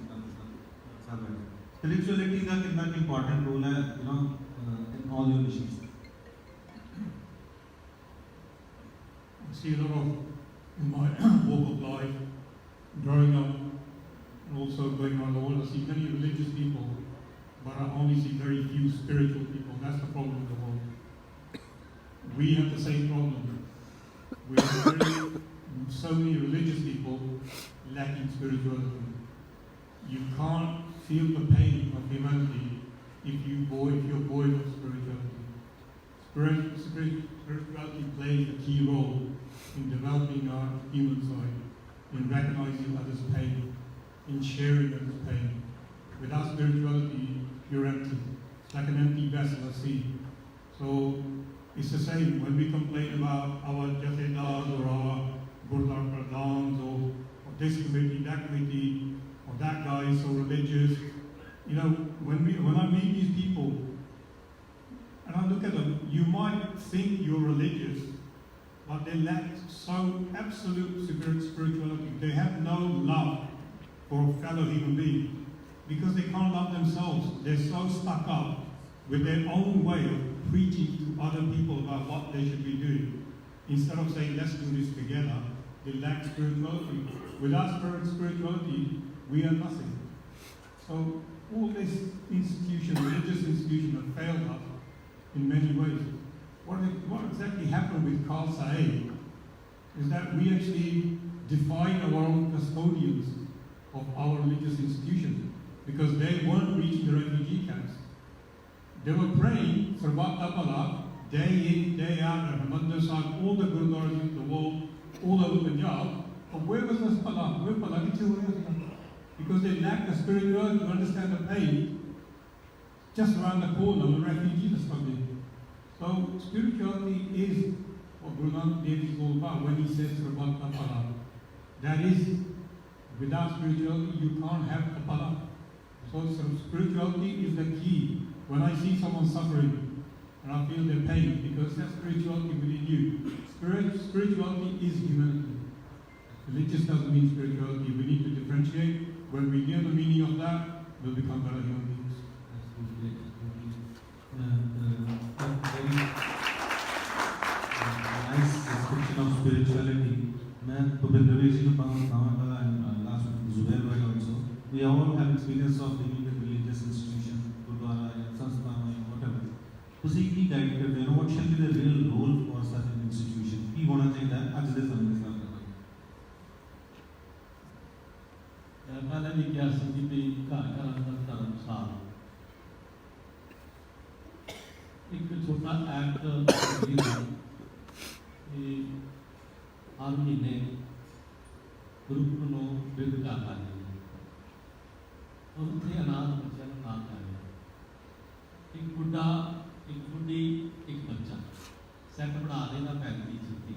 Spirituality का कितना important role है, in all your missions? I see a lot of in my walk of life, growing up, and also going around the world. I see many religious people, but I only see very few spiritual people. That's the problem in the world. We have the same problem. We have so many religious people lacking spirituality. You can't feel the pain of humanity if you're void of spirituality. Spirituality plays a key role in developing our human side, in recognizing others' pain, in sharing others' pain. Without spirituality, you're empty. It's like an empty vessel, I see. So it's the same when we complain about our jathedas or our Gurdwara pradhans or this committee, that committee, or that guy is so religious. When I meet these people and I look at them, you might think you're religious, but they lack so absolute spirituality. They have no love for a fellow human being because they can't love themselves. They're so stuck up with their own way of preaching to other people about what they should be doing. Instead of saying, let's do this together, they lack spirituality. Without spirituality, we are nothing. So all this religious institution have failed us in many ways. What exactly happened with Carl Said is that we actually defined our own custodians of our religious institutions because they weren't reaching the refugee camps. They were praying Sarvat Tapala day in, day out at Harimandir Sahib, all the Gurdwaras in the world, all over Punjab. But where was this Pala? Where Pala? Because they lacked the spirituality to understand the pain just around the corner when refugees are coming. So spirituality is what Guru Nanak Dev is all about when he says Sarvat Tapala. That is, without spirituality you can't have Tapala. So spirituality is the key when I see someone suffering and I feel their pain, because that's spirituality within you. Spirituality is humanity. Religious doesn't mean spirituality. We need to differentiate. When we know the meaning of that, we'll become better human beings. Absolutely, absolutely. Very nice description of spirituality. मैं भूपेंद्र जी को बताऊंगा and last Zubair bhai also. We all have experience of dealing with religious institution, Gurdwara, Sansthan, whatever. ਤੁਸੀਂ ਕੀ guide ਕਰਦੇ ਹੋ? What shall be the real role for such an institution? ਕੀ ਹੋਣਾ ਚਾਹੀਦਾ ਅੱਜ ਦੇ ਸਮੇਂ ਦੇ ਸਾਥ? मैंने भी क्या सी भी घर घर अंदर धर्मशाल एक छोटा एक्ट हर महीने ग्रुप को बिल्ड कर रहे हैं और उत्थे अनाथ बच्चों को नाम कर रहे एक बुढ़ा एक बुढ़ी एक बच्चा सैट बना देना फैमिली जीती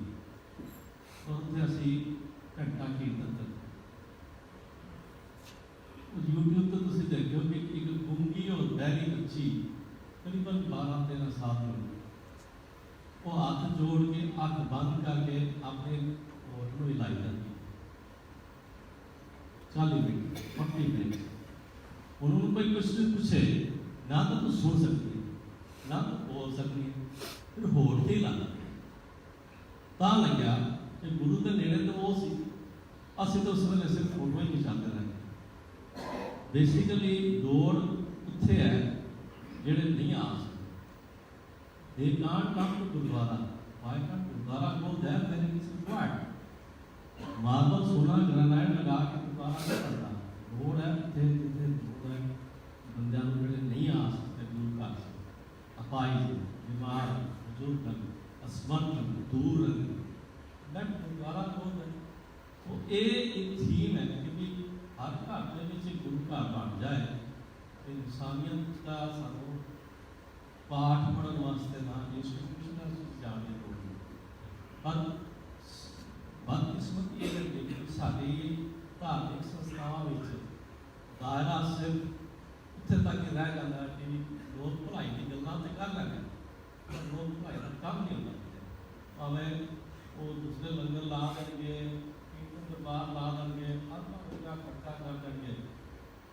और उत्थे असी घंटा कीर्तन करते यूट्यूब तो तुम देखो कि एक गुंगी और बहरी बच्ची करीबन 12-13 साल की वो हाथ जोड़ के अख बंद करके अपने होठ में हिलाई जाती 40 मिनट 40 मिनट उन्होंने कोई क्वेश्चन पूछे ना तो तू सुन सकती है ना तो बोल सकती है फिर होठ से हिलाना ता लग्या कि गुरु के नेड़े तो वो सी असं तो उस वेले सिर्फ फोटो ही खिंचाते रहे बेसिकली दौड़ उत्थे है जेड़े नहीं आ सकते they can't come to gurdwara why can't gurdwara go there when it is required marble सोना ग्रेनाइट लगा के गुरुद्वारा नहीं करता दौड़ है उत्थे जिथे दौड़ है बंदियां नूं जेड़े नहीं आ सकते गुरु घर से अपाहिज बीमार बुजुर्ग असमर्थ दूर दैट गुरुद्वारा गो है तो ये एक थीम है कि हर घर के गुरु घर बन जाए तो इंसानियत का सानू पाठ पढ़ने वास्ते ना इंस्टीट्यूशनल जाने लोग पर बदकिस्मत ये है कि साडी धार्मिक संस्थावां दायरा सिर्फ उत्थे तक ही रह जाता है कि लोग भलाई की गल्लां ते कर लैंदे पर लोग भलाई का काम नहीं करते भावें वो दूसरे लंगर ला देंगे दरबार ला देंगे हर का खर्चा कर देंगे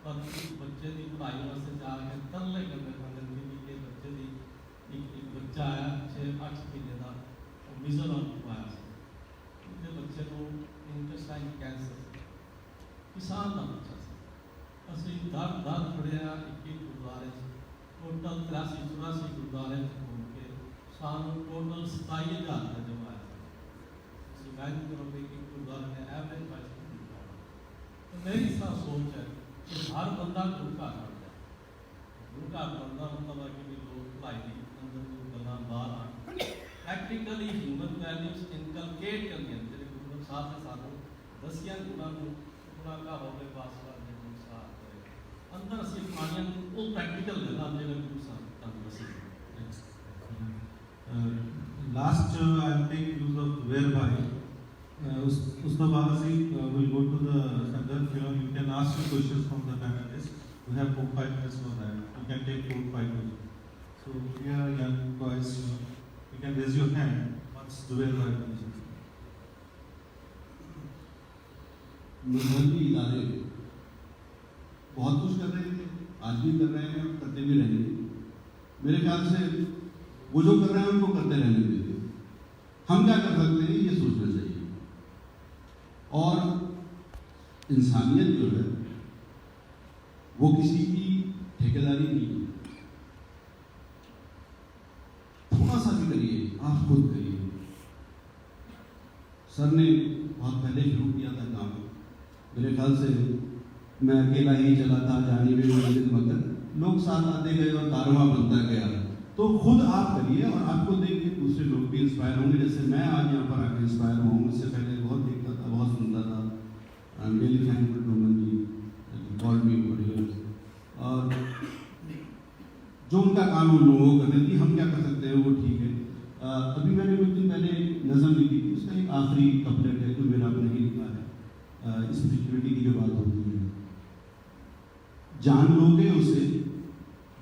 पर बच्चे की पढ़ाई वास्ते जाके तरले करने पैंदे कि बच्चे की एक बच्चा आया 6-8 महीने का मिजोरम तो आया उसके बच्चे को इंटेस्टाइन कैंसर किसान का बच्चा से असं दर खड़े एक गुरुद्वारे टोटल 83-84 गुरुद्वारे घूम के सानू टोटल 27,000 का जमा आया इमेजिन करो कि एक गुरुद्वारे ने एवरेज प्राइस तो मेरी इसका सोच है कि हर बंदा गुरु घर बनता है गुरु घर बनना मतलब है कि लोग पढ़ाई अंदर गल्लां बाहर आन प्रैक्टिकली ह्यूमन वैल्यूज इनकलकेट करनी जेह्ड़े गुरु साहब ने सानू दसिया गुणा का होवे वास्ता दे गुरु साहब दे अंदर असीं पाणियां वो प्रैक्टिकल गल्लां जेह्ड़े गुरु साहब तानू दसी Last, I'll take use of whereby. Usto baad assi will go to the Sangat. You can ask your questions from the panelists. We have 4-5 minutes for that. You can take 4-5 questions. So here, young boys, you can raise your hand once the whereby finishes. मजहबी इदारे बहुत कुछ कर रहे थे, आज भी कर रहे हैं और करते भी रहेंगे। मेरे ख्याल से वो जो कर रहे हैं उनको करते रहने देते। हम क्या कर सकते हैं ये सोचना चाहिए। और इंसानियत जो है वो किसी की ठेकेदारी नहीं है। थोड़ा सा भी करिए, आप खुद करिए। सर ने बहुत पहले शुरू किया था काम, मेरे ख्याल से मैं अकेला ही चला था जाने में मंजिल मगर लोग साथ आते गए और कारवां बनता गया। तो खुद आप करिए और आपको देख के दूसरे लोग भी इंस्पायर होंगे। जैसे मैं आज यहाँ पर आकर इंस्पायर हुआ हूँ, इससे पहले बहुत देखता था, बहुत सुनता था। I am really thankful to Mann ji called me over here. और जो उनका काम उन लोगों को करने थी, हम क्या कर सकते हैं वो ठीक है। अभी मैंने कुछ दिन पहले नज़म लिखी थी, उसका एक आखिरी कपलेट है, कोई मेरा नहीं लिखा है। स्पिरिचुअलिटी की जो बात होती है, जान लोगे उसे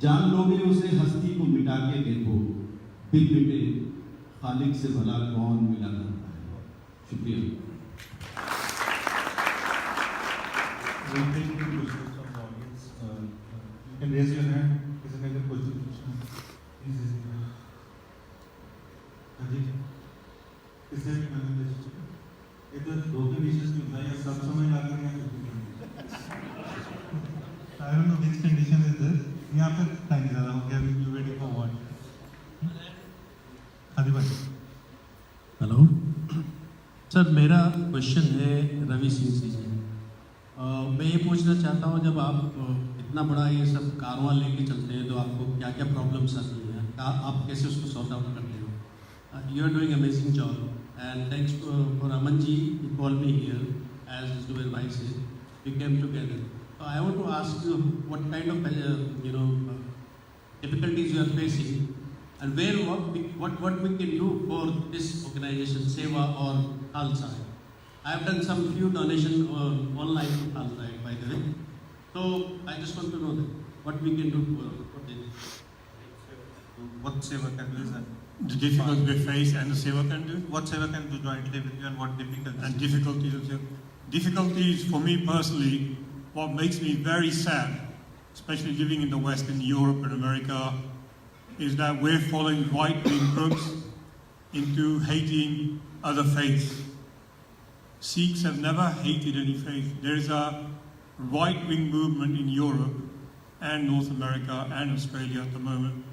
जान लोगे उसे हस्ती को मिटा के देखो, बिन मिटे खालिक से भला कौन मिला करता है। शुक्रिया। We'll take the questions from the audience. You can raise your hand. Is there any question? Please raise your hand. Ajit, is there any question? इधर दो के विशेष में था या सब समय लगा या I don't know which condition is this. यहाँ पे टाइम ज़्यादा हो गया. We waiting for what? आदि भाई. हेलो सर, मेरा क्वेश्चन है रवि सिंह जी से। मैं ये पूछना चाहता हूँ, जब आप इतना बड़ा ये सब कारवां लेके चलते हैं तो आपको क्या क्या प्रॉब्लम्स आती हैं, आप कैसे उसको सॉर्ट आउट करते हो? You are doing amazing job and thanks for Aman ji, he called me here as Zubair भाई से, we came together. So I want to ask you what kind of difficulties you are facing, and what we can do for this organization, Seva or Khalsa. I have done some few donations online to Khalsa, by the way. So I just want to know that what we can do for this. What Seva can do is that? The difficulties we face and the Seva can do. What Seva can do jointly with you and what difficulties? And difficulties. Difficulties for me personally, what makes me very sad, especially living in the West, in Europe and America, is that we're following right-wing groups into hating other faiths. Sikhs have never hated any faith. There is a right-wing movement in Europe and North America and Australia at the moment,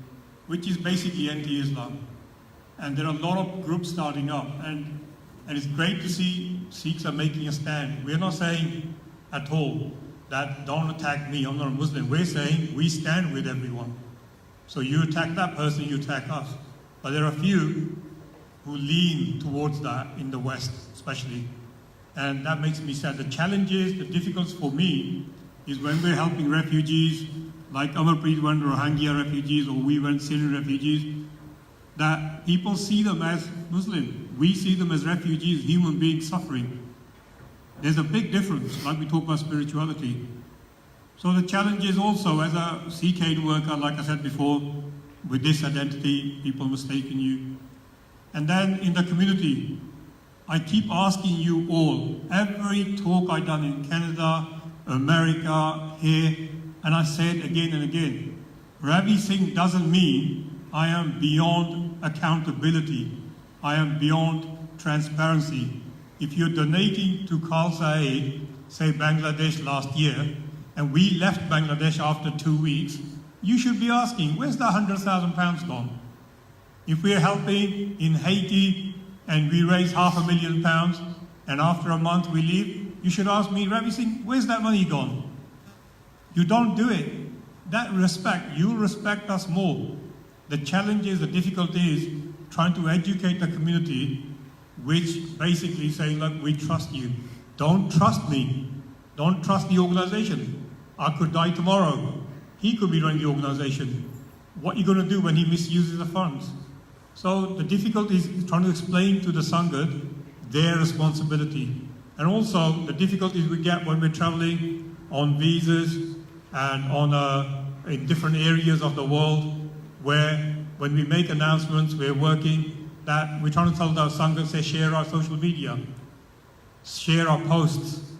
which is basically anti-Islam. And there are a lot of groups starting up, and it's great to see Sikhs are making a stand. We're not saying at all that don't attack me, I'm not a Muslim. We're saying we stand with everyone. So you attack that person, you attack us. But there are a few who lean towards that in the West, especially. And that makes me sad. The challenges, the difficulties for me is when we're helping refugees, like Amarpreet went Rohingya refugees, or we went Syrian refugees, that people see them as Muslim. We see them as refugees, human beings suffering. There's a big difference, like we talk about spirituality. So the challenge is also, as a Sikh aid worker, like I said before, with this identity, people mistaking you. And then in the community, I keep asking you all, every talk I've done in Canada, America, here, and I say it again and again, Ravi Singh doesn't mean I am beyond accountability. I am beyond transparency. If you're donating to Khalsa Aid, say Bangladesh last year, and we left Bangladesh after 2 weeks, you should be asking, where's the £100,000 gone? If we're helping in Haiti and we raise £500,000 and after a month we leave, you should ask me, Ravi Singh, where's that money gone? You don't do it. That respect, you respect us more. The challenge is, the difficulty is trying to educate the community, which basically saying, look, we trust you. Don't trust me. Don't trust the organization. I could die tomorrow. He could be running the organization. What are you going to do when he misuses the funds? So the difficulty is trying to explain to the Sangat their responsibility. And also the difficulties we get when we're traveling on visas and on in different areas of the world, where when we make announcements, we're working, that we're trying to tell the Sangha, say, share our social media, share our posts.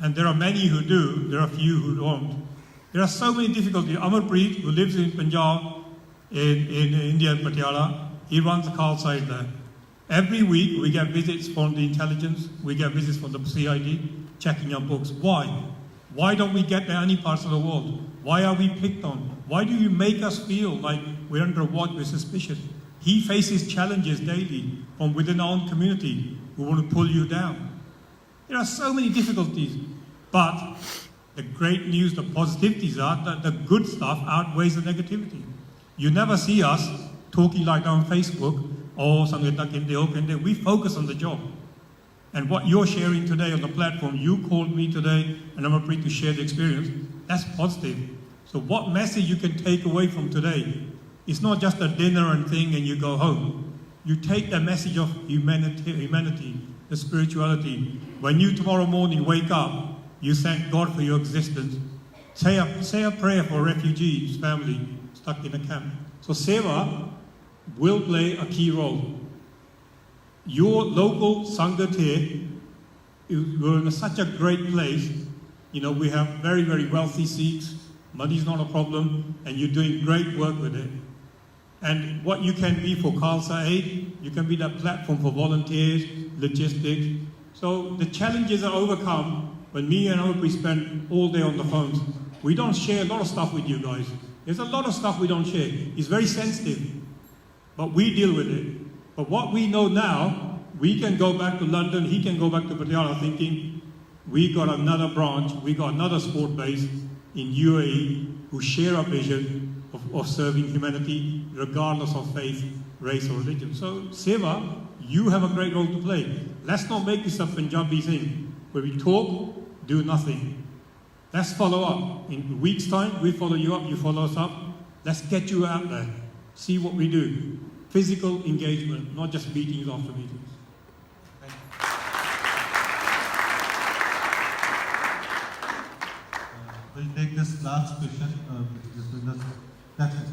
And there are many who do, there are a few who don't. There are so many difficulties. Amarpreet, who lives in Punjab, in India, in Patiala, he runs a Khalsa Aid there. Every week we get visits from the intelligence, we get visits from the CID, checking our books. Why? Why don't we get there any parts of the world? Why are we picked on? Why do you make us feel like we're under watch, we're suspicious? He faces challenges daily from within our own community who want to pull you down. There are so many difficulties, but the great news, the positivities are that the good stuff outweighs the negativity. You never see us talking like that on Facebook or something like that. We focus on the job. And what you're sharing today on the platform, you called me today and I'm free to share the experience, that's positive. So what message you can take away from today, it's not just a dinner and thing and you go home. You take the message of humanity, the spirituality. When you tomorrow morning wake up, you thank God for your existence. say a prayer for refugees family stuck in a camp. So Seva will play a key role. Your local Sangat here, we're in such a great place. You know, we have very, very wealthy Sikhs. Money's not a problem, and you're doing great work with it. And what you can be for Khalsa Aid, you can be that platform for volunteers, logistics. So the challenges are overcome when me and Opie spend all day on the phones. We don't share a lot of stuff with you guys. There's a lot of stuff we don't share. It's very sensitive, but we deal with it. But what we know now, we can go back to London, he can go back to Patiala thinking, we got another branch, we got another sport base in UAE who share a vision of serving humanity regardless of faith, race or religion. So Seva, you have a great role to play. Let's not make this a Punjabi thing where we talk, do nothing. Let's follow up. In a week's time, we follow you up, you follow us up. Let's get you out there. See what we do. Physical engagement, not just meetings after meetings. We'll take this last question. That's it.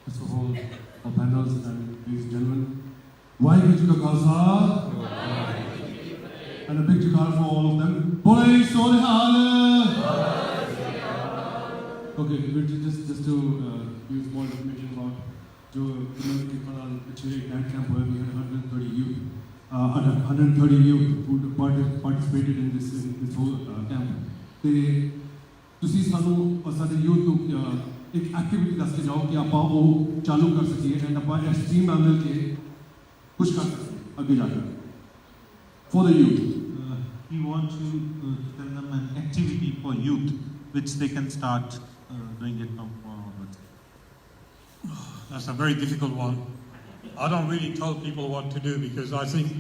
First of all, our panels and ladies and gentlemen, Waheguru Ji Ka Khalsa and a big jaikarah for all of them. Bole Solehal. Okay, just to use more information about जो पिछले camp where we had 130 youth, 130 youth who participated in this whole camp. They ਤੁਸੀਂ ਸਾਨੂੰ ਸਾਡੇ youth ਨੂੰ ਇੱਕ activity ਦੱਸ ਕੇ ਜਾਓ ਕਿ ਆਪਾਂ ਉਹ ਚਾਲੂ ਕਰ ਸਕੀਏ ਐਂਡ ਆਪਾਂ ਇਸ ਟੀਮ ਨਾਲ ਮਿਲ ਕੇ ਕੁਝ ਕਰ ਸਕੀਏ ਅੱਗੇ ਜਾ ਕੇ for the youth. We want to tell them an activity for youth which they can start doing it now. That's a very difficult one. I don't really tell people what to do because I think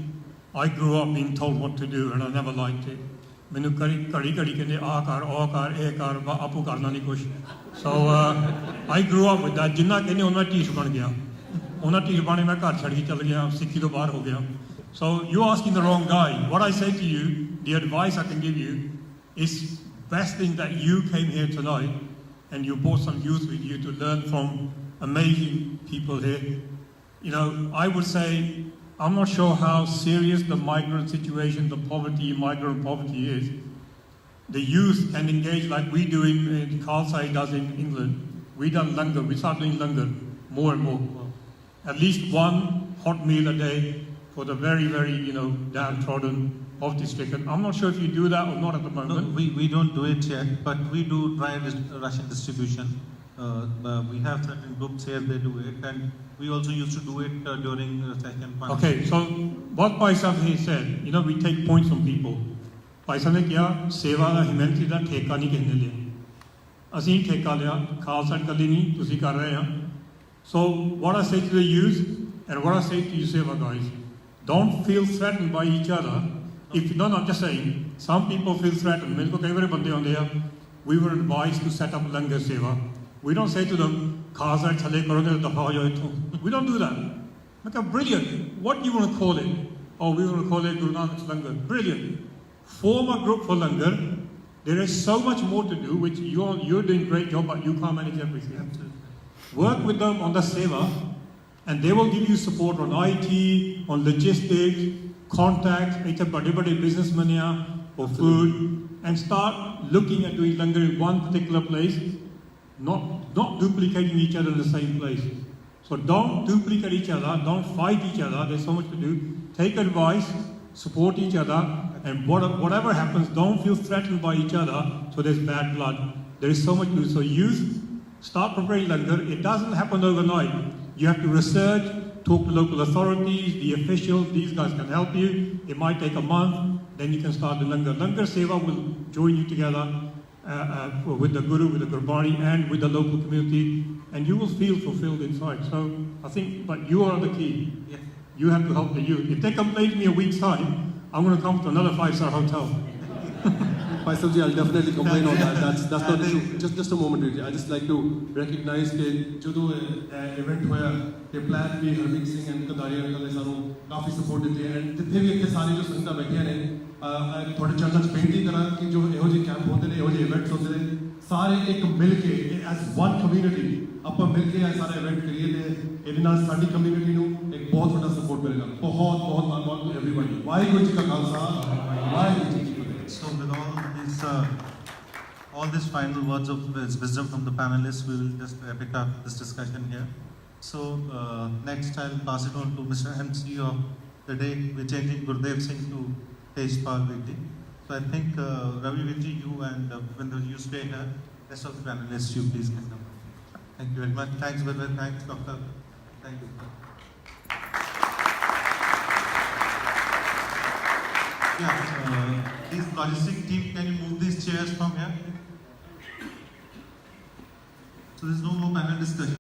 I grew up being told what to do and I never liked it. मैंने कड़ी कहते आ कर ओ कर ए कर आपू करना नहीं कुछ. So I grew up with that. जिन्ना कहने उन्ना टीच बन गया. उन्ना टीच बने मैं घर छड़ के चल गया. सिक्की तो बाहर हो गया. So you're asking the wrong guy. What I say to you, the advice I can give you is best thing that you came here tonight and you brought some youth with you to learn from amazing people here. You know, I would say I'm not sure how serious the migrant situation, the poverty, migrant poverty is. The youth can engage like we do in Khalsa does in England. We done langar, we start doing langar more and more. At least one hot meal a day for the very, very, downtrodden, poverty-stricken. I'm not sure if you do that or not at the moment. No, we don't do it yet, but we do dry ration distribution. We have certain groups here, they do it, and we also used to do it during second part. Okay, so what Paisa said, we take points from people. Paisa ne kiya, seva da humanity da theka nahi kehne liya. Assi theka liya, Khalsa kalli nahi, tusi kar rahe hain. So what I say to the youth, and what I say to you seva guys, don't feel threatened by each other. I'm just saying, some people feel threatened. Mere ko kai bare bande aunde a, we were advised to set up langar seva. We don't say to them, Khalsa chale karo ne dafa ho jao itho. We don't do that. Like, brilliant. What do you want to call it? Oh, we want to call it Guru Nanak's Langar. Brilliant. Form a group for Langar. There is so much more to do, which you're doing a great job, but you can't manage everything. Absolutely. Work with them on the seva, and they will give you support on IT, on logistics, contacts, bade businessmen for food, and start looking at doing Langar in one particular place, not duplicating each other in the same place. So don't duplicate each other, don't fight each other, there's so much to do. Take advice, support each other, and whatever happens, don't feel threatened by each other, so there's bad blood. There is so much to do. So youth, start preparing Langar. It doesn't happen overnight. You have to research, talk to local authorities, the officials, these guys can help you. It might take a month, then you can start the Langar. Langar Seva will join you together with the Guru, with the Gurbani, and with the local community, and you will feel fulfilled inside. So I think, but you are the key. Yes. You have to help the youth. If they complain to me a week's time, I'm going to come to another 5-star hotel. Faisal ji, I'll definitely complain on that. That's not the issue. Just a moment, I just like to recognize that ਜਦੋਂ event ਹੋਇਆ ਤੇ plan ਵੀ Harmeet Singh and ਕਦਾਰੀਆ uncle ਨੇ ਸਾਨੂੰ ਕਾਫੀ support ਦਿੱਤੀ and ਜਿੱਥੇ ਵੀ ਇੱਥੇ ਸਾਰੇ ਜੋ ਸੰਗਤਾਂ ਬੈਠੀਆਂ ਨੇ थोड़े चर्चा च बेनती करा कि जो ਇਹੋ ਜਿਹੇ कैंप होते हैं, ਇਹੋ ਜਿਹੇ इवेंट्स होते हैं, सारे एक मिल के एज वन कम्युनिटी ਆਪਾਂ ਮਿਲ ਕੇ ਇਹ ਸਾਰਾ ਇਵੈਂਟ ਕਰੀਏ ਤੇ ਇਹਦੇ ਨਾਲ ਸਾਡੀ ਕਮਿਊਨਿਟੀ ਨੂੰ ਇੱਕ ਬਹੁਤ ਵੱਡਾ ਸਪੋਰਟ ਮਿਲੇਗਾ। ਬਹੁਤ ਬਹੁਤ ਧੰਨਵਾਦ ਟੂ ਐਵਰੀਬਾਡੀ। ਵਾਹਿਗੁਰੂ ਜੀ ਕਾ ਖਾਲਸਾ, ਵਾਹਿਗੁਰੂ ਜੀ ਕੀ ਫਤਿਹ। So with all these final words of wisdom from the panelists, we will just wrap it up this discussion here. So next I'll pass it on to Mr. MC of the day. We're changing Gurdev Singh to Tejpal Virji. So I think Ravi Virji, you and Vinder, you stay here. Rest of the panelists, you please get them. Thank you very much. Thanks, Vinder. Thanks, Doctor. Thank you. Yeah, please, logistic team, can you move these chairs from here? So there's no more panel discussion.